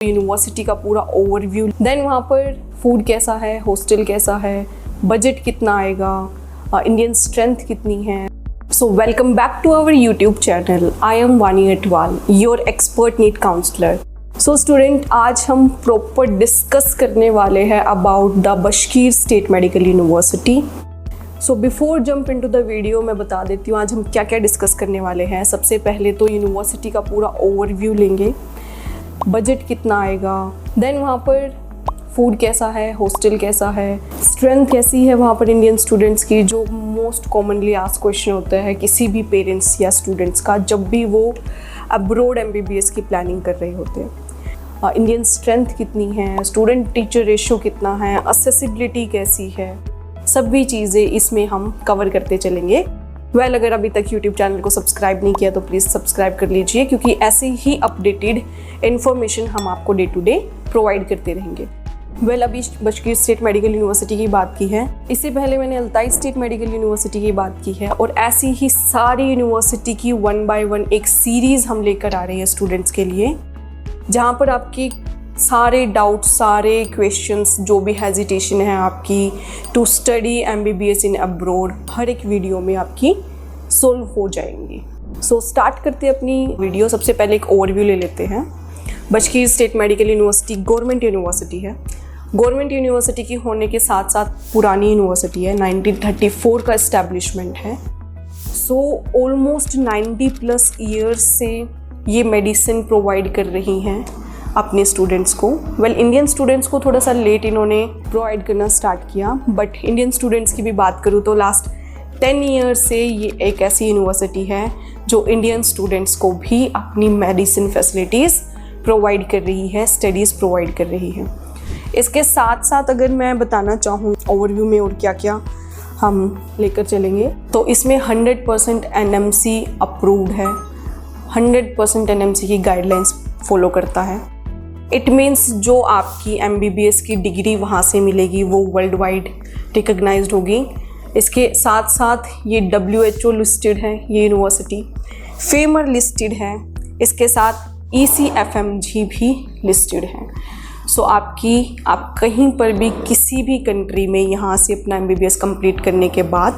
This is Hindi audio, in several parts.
यूनिवर्सिटी का पूरा ओवरव्यू, देन वहाँ पर फूड कैसा है, हॉस्टल कैसा है, बजट कितना आएगा, इंडियन स्ट्रेंथ कितनी है। So welcome back to our YouTube channel. I am Vani Atwal, your expert NEET counsellor. So student, आज हम प्रॉपर डिस्कस करने वाले हैं about the Bashkir state medical university. So before jump into the video मैं बता देती हूँ आज हम क्या क्या डिस्कस करने वाले हैं। सबसे पहले तो यूनिवर्सिटी का पूरा ओवरव्यू लेंगे, बजट कितना आएगा, देन वहाँ पर फूड कैसा है, हॉस्टल कैसा है, स्ट्रेंथ कैसी है वहाँ पर इंडियन स्टूडेंट्स की, जो मोस्ट कॉमनली आस्क्ड क्वेश्चन होता है किसी भी पेरेंट्स या स्टूडेंट्स का जब भी वो अब्रॉड MBBS की प्लानिंग कर रहे होते हैं। इंडियन स्ट्रेंथ कितनी है, स्टूडेंट टीचर रेशियो कितना है, असेसिबिलिटी कैसी है, सभी चीज़ें इसमें हम कवर करते चलेंगे। अगर अभी तक YouTube चैनल को सब्सक्राइब नहीं किया तो प्लीज़ सब्सक्राइब कर लीजिए, क्योंकि ऐसे ही अपडेटेड इन्फॉर्मेशन हम आपको डे टू डे प्रोवाइड करते रहेंगे। अभी बशकीर स्टेट मेडिकल यूनिवर्सिटी की बात की है, इससे पहले मैंने अल्ताई स्टेट मेडिकल यूनिवर्सिटी की बात की है, और ऐसी ही सारी यूनिवर्सिटी की 1 by 1 एक सीरीज़ हम लेकर आ रहे हैं स्टूडेंट्स के लिए, जहाँ पर आपकी सारे डाउट्स, सारे क्वेश्चंस, जो भी हेजिटेशन है आपकी to study MBBS in abroad, हर एक वीडियो में आपकी सोल्व हो जाएंगी। सो स्टार्ट करते हैं अपनी वीडियो। सबसे पहले एक ओवरव्यू ले लेते हैं। Bashkir state medical university government university है। गवर्नमेंट यूनिवर्सिटी की होने के साथ साथ पुरानी यूनिवर्सिटी है, 1934 का इस्टेब्लिशमेंट है। सो ऑलमोस्ट 90+ ईयर्स से ये मेडिसिन प्रोवाइड कर रही हैं अपने स्टूडेंट्स को। इंडियन स्टूडेंट्स को थोड़ा सा लेट इन्होंने प्रोवाइड करना स्टार्ट किया, बट इंडियन स्टूडेंट्स की भी बात करूँ तो लास्ट 10 ईयर्स से ये एक ऐसी यूनिवर्सिटी है जो इंडियन स्टूडेंट्स को भी अपनी मेडिसिन फैसिलिटीज़ प्रोवाइड कर रही है, स्टडीज़ प्रोवाइड कर रही है। इसके साथ साथ अगर मैं बताना चाहूँ ओवरव्यू में और क्या क्या हम लेकर चलेंगे, तो इसमें 100% NMC अप्रूव्ड है, 100% NMC की गाइडलाइंस फॉलो करता है। इट मीन्स जो आपकी MBBS की डिग्री वहाँ से मिलेगी वो वर्ल्ड वाइड रिकग्नाइज्ड होगी। इसके साथ साथ ये WHO लिस्टेड है, ये यूनिवर्सिटी फेमर लिस्टेड है, इसके साथ ECFMG भी लिस्टेड है। सो आप कहीं पर भी किसी भी कंट्री में यहाँ से अपना MBBS कंप्लीट करने के बाद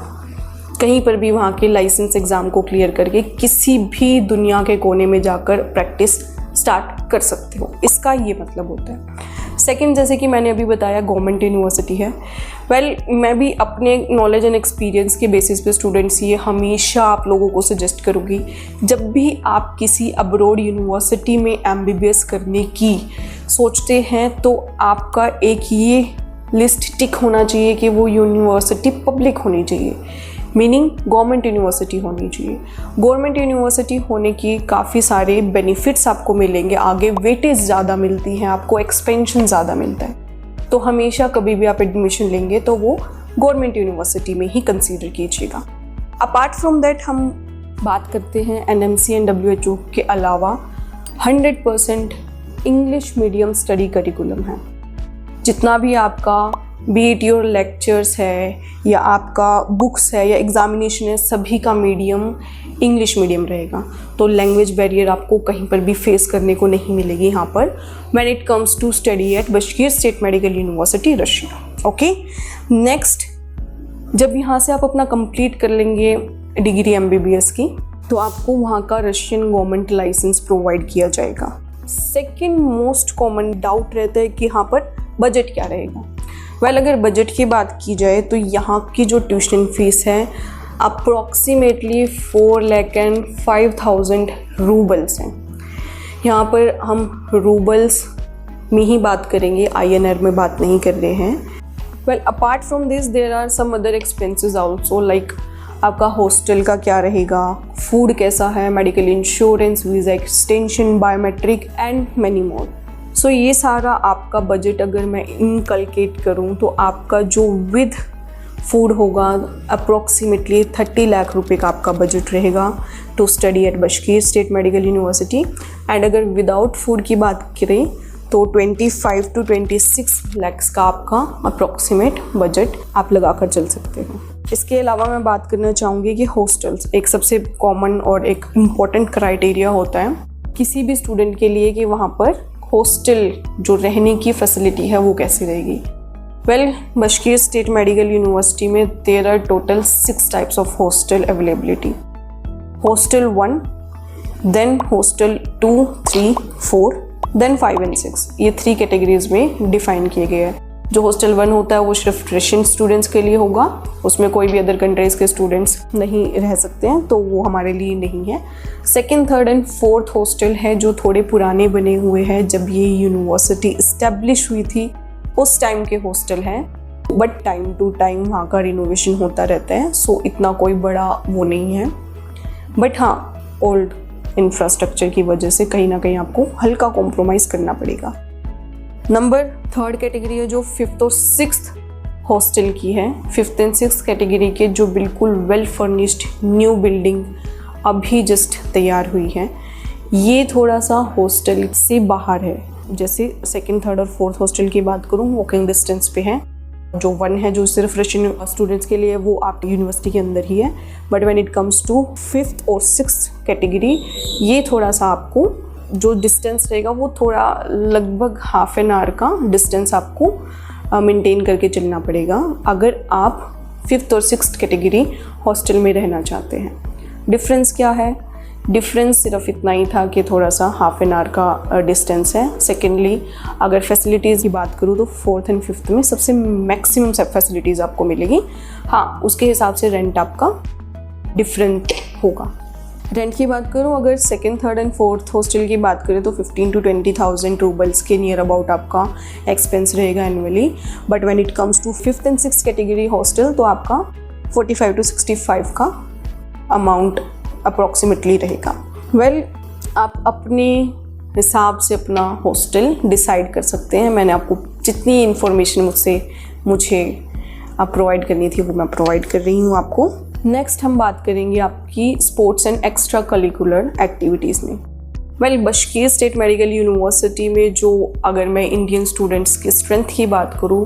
कहीं पर भी वहाँ के लाइसेंस एग्ज़ाम को क्लियर करके किसी भी दुनिया के कोने में जाकर प्रैक्टिस स्टार्ट कर सकते हो, इसका ये मतलब होता है। सेकंड, जैसे कि मैंने अभी बताया गवर्नमेंट यूनिवर्सिटी है। मैं भी अपने नॉलेज एंड एक्सपीरियंस के बेसिस पे स्टूडेंट्स ये हमेशा आप लोगों को सजेस्ट करूँगी, जब भी आप किसी अब्रॉड यूनिवर्सिटी में MBBS करने की सोचते हैं तो आपका एक ये लिस्ट टिक होना चाहिए कि वो यूनिवर्सिटी पब्लिक होनी चाहिए, मीनिंग गवर्नमेंट यूनिवर्सिटी होनी चाहिए। गवर्नमेंट यूनिवर्सिटी होने की काफ़ी सारे बेनिफिट्स आपको मिलेंगे, आगे वेटेज ज़्यादा मिलती हैं, आपको एक्सपेंशन ज़्यादा मिलता है। तो हमेशा कभी भी आप एडमिशन लेंगे तो वो गवर्नमेंट यूनिवर्सिटी में ही कंसीडर कीजिएगा। अपार्ट फ्रॉम दैट हम बात करते हैं NMC एंड WHO के अलावा 100% इंग्लिश मीडियम स्टडी करिकुलम है। जितना भी आपका बीट योर लेक्चर्स है या आपका बुक्स है या एग्जामिनेशन है, सभी का मीडियम इंग्लिश मीडियम रहेगा। तो लैंग्वेज बैरियर आपको कहीं पर भी फेस करने को नहीं मिलेगी यहाँ पर when it comes to study at Bashkir state medical university Russia. Okay, next, जब यहाँ से आप अपना कंप्लीट कर लेंगे डिग्री MBBS की, तो आपको वहाँ का रशियन गवर्नमेंट लाइसेंस प्रोवाइड किया जाएगा। सेकेंड मोस्ट कॉमन डाउट रहता है कि यहाँ पर बजट क्या रहेगा। अगर बजट की बात की जाए तो यहाँ की जो ट्यूशन फीस है अप्रॉक्सीमेटली 4,05,000 रूबल्स हैं। यहाँ पर हम रूबल्स में ही बात करेंगे, INR में बात नहीं कर रहे हैं। Apart from this there are some other expenses also, like आपका हॉस्टल का क्या रहेगा, फूड कैसा है, medical insurance, visa extension, biometric and many more. So ये सारा आपका बजट अगर मैं इनकलकेट करूँ तो आपका जो विद फूड होगा अप्रॉक्सीमेटली 30 लाख रुपए का आपका बजट रहेगा to study at Bashkir state medical university. And अगर विदाउट फूड की बात करें तो 25 to 26 लाख का आपका अप्रॉक्सीमेट बजट आप लगा कर चल सकते हैं। इसके अलावा मैं बात करना चाहूँगी कि हॉस्टल्स एक सबसे कॉमन और एक इम्पॉर्टेंट क्राइटेरिया होता है किसी भी स्टूडेंट के लिए कि वहाँ पर हॉस्टल जो रहने की फैसिलिटी है वो कैसी रहेगी? Well, Bashkir state medical university में there are total 6 types of hostel availability. Hostel 1, then hostel 2, 3, 4, then 5 and 6, ये 3 कैटेगरीज में डिफाइन किए गए हैं। जो हॉस्टल 1 होता है वो सिर्फ रशियन स्टूडेंट्स के लिए होगा, उसमें कोई भी अदर कंट्रीज़ के स्टूडेंट्स नहीं रह सकते हैं, तो वो हमारे लिए नहीं है। Second, third and fourth hostel है जो थोड़े पुराने बने हुए हैं, जब ये यूनिवर्सिटी इस्टेब्लिश हुई थी उस टाइम के हॉस्टल हैं, बट टाइम टू टाइम वहाँ का रिनोवेशन होता रहता है, सो इतना कोई बड़ा वो नहीं है। बट हाँ, ओल्ड इंफ्रास्ट्रक्चर की वजह से कहीं ना कहीं आपको हल्का कॉम्प्रोमाइज़ करना पड़ेगा। नंबर थर्ड कैटेगरी है जो 5th और 6th हॉस्टल की है। 5th एंड 6th कैटेगरी के जो बिल्कुल वेल फर्निश्ड न्यू बिल्डिंग अभी जस्ट तैयार हुई है, ये थोड़ा सा हॉस्टल से बाहर है। जैसे 2nd, 3rd और 4th हॉस्टल की बात करूँ, वॉकिंग डिस्टेंस पे है। जो 1 है जो सिर्फ रशियन स्टूडेंट्स के लिए, वो आप यूनिवर्सिटी के अंदर ही है। But when it comes to 5th और 6th कैटेगरी, ये थोड़ा सा आपको जो डिस्टेंस रहेगा वो थोड़ा लगभग हाफ एन आवर का डिस्टेंस आपको मेंटेन करके चलना पड़ेगा अगर आप 5th और 6th कैटेगरी हॉस्टल में रहना चाहते हैं। डिफरेंस क्या है? डिफरेंस सिर्फ इतना ही था कि थोड़ा सा हाफ एन आवर का डिस्टेंस है। सेकेंडली, अगर फैसिलिटीज़ की बात करूँ तो 4th एंड 5th में सबसे मैक्सिमम सब फैसिलिटीज़ आपको मिलेगी। हाँ, उसके हिसाब से रेंट आपका डिफरेंट होगा। रेंट की बात करूँ, अगर 2nd, 3rd and 4th hostel की बात करें तो 15 to 20,000 रूबल्स के नियर अबाउट आपका एक्सपेंस रहेगा annually. But when it comes to 5th and 6th category hostel तो आपका 45 to 65 का अमाउंट अप्रॉक्सीमेटली रहेगा। वेल, आप अपने हिसाब से अपना हॉस्टल डिसाइड कर सकते हैं। मैंने आपको जितनी इन्फॉर्मेशन मुझे प्रोवाइड करनी थी वो मैं प्रोवाइड कर रही हूँ आपको। नेक्स्ट हम बात करेंगे आपकी sports and extra curricular activities में। Well, Bashkir state medical university में जो अगर मैं इंडियन स्टूडेंट्स की स्ट्रेंथ की बात करूँ,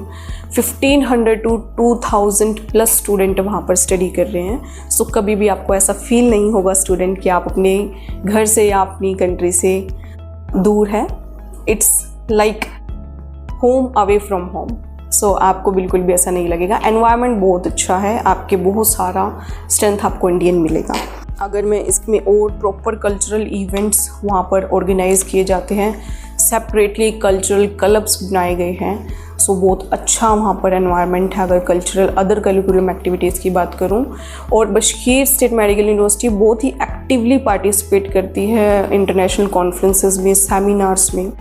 1500 to 2000 प्लस स्टूडेंट वहाँ पर स्टडी कर रहे हैं। सो कभी भी आपको ऐसा फील नहीं होगा स्टूडेंट कि आप अपने घर से या अपनी कंट्री से दूर है। It's like home away from home. So आपको बिल्कुल भी ऐसा नहीं लगेगा। एनवायरनमेंट बहुत अच्छा है, आपके बहुत सारा स्ट्रेंथ आपको इंडियन मिलेगा। अगर मैं इसमें और प्रॉपर कल्चरल इवेंट्स वहाँ पर ऑर्गेनाइज किए जाते हैं, सेपरेटली कल्चरल क्लब्स बनाए गए हैं, सो बहुत अच्छा वहाँ पर एनवायरनमेंट है। अगर कल्चरल अदर करिकुलम एक्टिविटीज़ की बात करूँ, और बशकीर स्टेट मेडिकल यूनिवर्सिटी बहुत ही एक्टिवली पार्टिसिपेट करती है इंटरनेशनल कॉन्फ्रेंसेस में, सेमिनार्स में।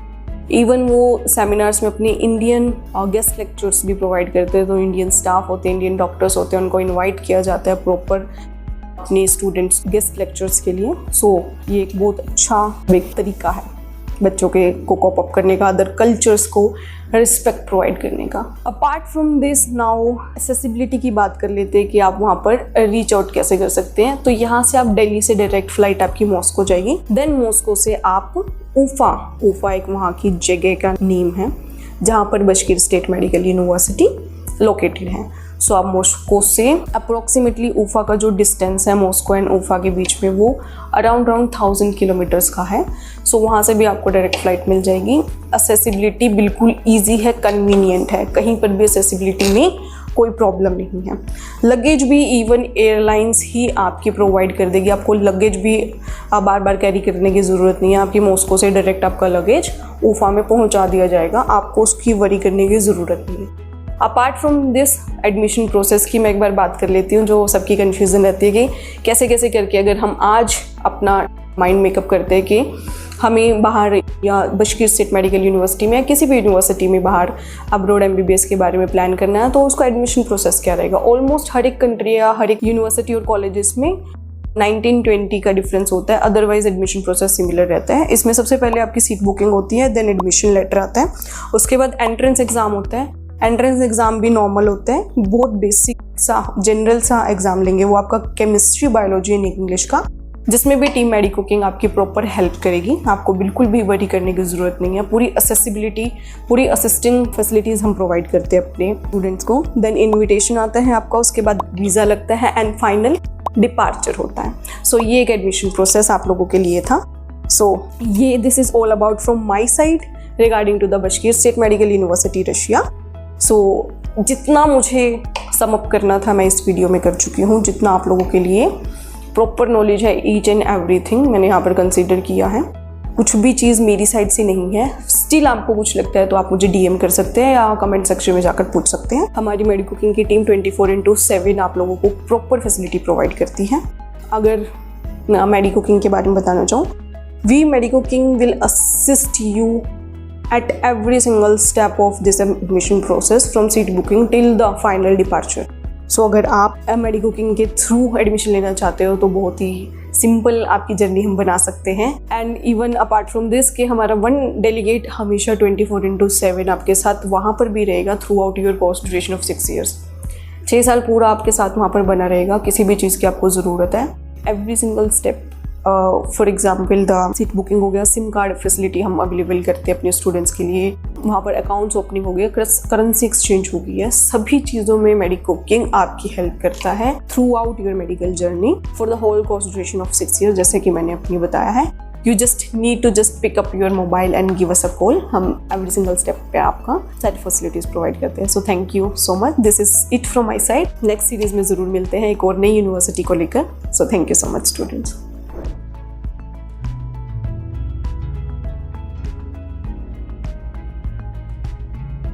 इवन वो सेमिनार्स में अपने इंडियन गेस्ट लेक्चर्स भी प्रोवाइड करते हैं। तो इंडियन स्टाफ होते हैं, इंडियन डॉक्टर्स होते हैं, उनको इनवाइट किया जाता है प्रॉपर अपने स्टूडेंट्स गेस्ट लेक्चर्स के लिए। सो ये एक बहुत अच्छा एक तरीका है बच्चों के को कॉप अप करने का, अदर कल्चर्स को रिस्पेक्ट प्रोवाइड करने का। Apart from this, now accessibility की बात कर लेते हैं कि आप वहाँ पर रीच आउट कैसे कर सकते हैं। तो यहाँ से आप दिल्ली से डायरेक्ट फ्लाइट आपकी मॉस्को जाएगी, देन मॉस्को से आप उफा एक वहाँ की जगह का नेम है जहाँ पर बशकीर स्टेट मेडिकल यूनिवर्सिटी लोकेटेड है। सो आप मॉस्को से अप्रोक्सीमेटली उफा का जो डिस्टेंस है मॉस्को एंड उफा के बीच में वो अराउंड 1000 किलोमीटर्स का है। सो वहाँ से भी आपको डायरेक्ट फ्लाइट मिल जाएगी। असेसिबिलिटी बिल्कुल ईजी है, कन्वीनियंट है, कहीं पर भी असेसिबिलिटी में कोई प्रॉब्लम नहीं है। लगेज भी इवन एयरलाइंस ही आपकी प्रोवाइड कर देगी, आपको लगेज भी बार बार कैरी करने की ज़रूरत नहीं है। आपकी मॉस्को से डायरेक्ट आपका लगेज उफा में पहुंचा दिया जाएगा, आपको उसकी वरी करने की ज़रूरत नहीं है। Apart from this, admission process की मैं एक बार बात कर लेती हूँ, जो सबकी कन्फ्यूज़न रहती है कि कैसे कैसे करके अगर हम आज अपना माइंड मेकअप करते हैं कि हमें बाहर या बशकीर स्टेट मेडिकल यूनिवर्सिटी में या किसी भी यूनिवर्सिटी में बाहर अब्रॉड MBBS के बारे में प्लान करना है, तो उसका एडमिशन प्रोसेस क्या रहेगा। ऑलमोस्ट हर एक कंट्री या हर एक यूनिवर्सिटी और कॉलेजेस में 19-20 का डिफरेंस होता है, अदरवाइज एडमिशन प्रोसेस सिमिलर रहता है। इसमें सबसे पहले आपकी सीट बुकिंग होती है, देन एडमिशन लेटर आता है, उसके बाद एंट्रेंस एग्जाम होता है। एंट्रेंस एग्जाम भी नॉर्मल होता है, बहुत बेसिक सा जनरल सा एग्जाम लेंगे, वो आपका केमिस्ट्री, बायोलॉजी एंड इंग्लिश का, जिसमें भी टीम मेडी कुकिंग आपकी प्रॉपर हेल्प करेगी। आपको बिल्कुल भी वरी करने की ज़रूरत नहीं है। पूरी असेसिबिलिटी, पूरी असिस्टिंग फैसिलिटीज़ हम प्रोवाइड करते हैं अपने स्टूडेंट्स को। देन इनविटेशन आता है आपका, उसके बाद वीज़ा लगता है एंड फाइनल डिपार्चर होता है। सो ये एक एडमिशन प्रोसेस आप लोगों के लिए था। सो ये this is all about from my side. Regarding to the Bashkir state medical university Russia. So जितना मुझे समअप करना था मैं इस वीडियो में कर चुकी हूँ। जितना आप लोगों के लिए प्रॉपर नॉलेज है ईच एंड एवरीथिंग मैंने यहाँ पर कंसीडर किया है। कुछ भी चीज़ मेरी साइड से नहीं है। स्टिल आपको कुछ लगता है तो आप मुझे DM कर सकते हैं या कमेंट सेक्शन में जाकर पूछ सकते हैं। हमारी मेडी कुकिंग की टीम 24/7 आप लोगों को प्रॉपर फैसिलिटी प्रोवाइड करती है। अगर मैं मेडी कुकिंग के बारे में बताना चाहूँ, we medi cooking will assist you at every single step of this admission process from seat booking till the final departure. So अगर आप मेडी कुकिंग के थ्रू एडमिशन लेना चाहते हो तो बहुत ही सिंपल आपकी जर्नी हम बना सकते हैं। And even apart from this कि हमारा 1 डेलीगेट हमेशा 24/7 आपके साथ वहाँ पर भी रहेगा through out your course duration of 6 years। 6 साल पूरा आपके साथ वहाँ पर बना रहेगा। किसी भी चीज़ की आपको ज़रूरत है, every single step, for example the seat booking हो गया, सिम कार्ड फैसिलिटी हम अवेलेबल करते हैं अपने स्टूडेंट्स के लिए, वहाँ पर अकाउंट्स ओपनिंग हो गया, करेंसी एक्सचेंज हो गई है, सभी चीज़ों में मेडी कुकिंग आपकी हेल्प करता है throughout your medical journey for the whole course duration of 6 years। जैसे कि मैंने अपनी बताया है, you just need to just pick up your mobile and give us a call. हम एवरी सिंगल स्टेप पे आपका सारी फैसिलिटीज़ प्रोवाइड करते हैं। So thank you so much. This is it from my side. Next series में ज़रूर मिलते हैं एक और नई यूनिवर्सिटी को लेकर। सो thank you so much students.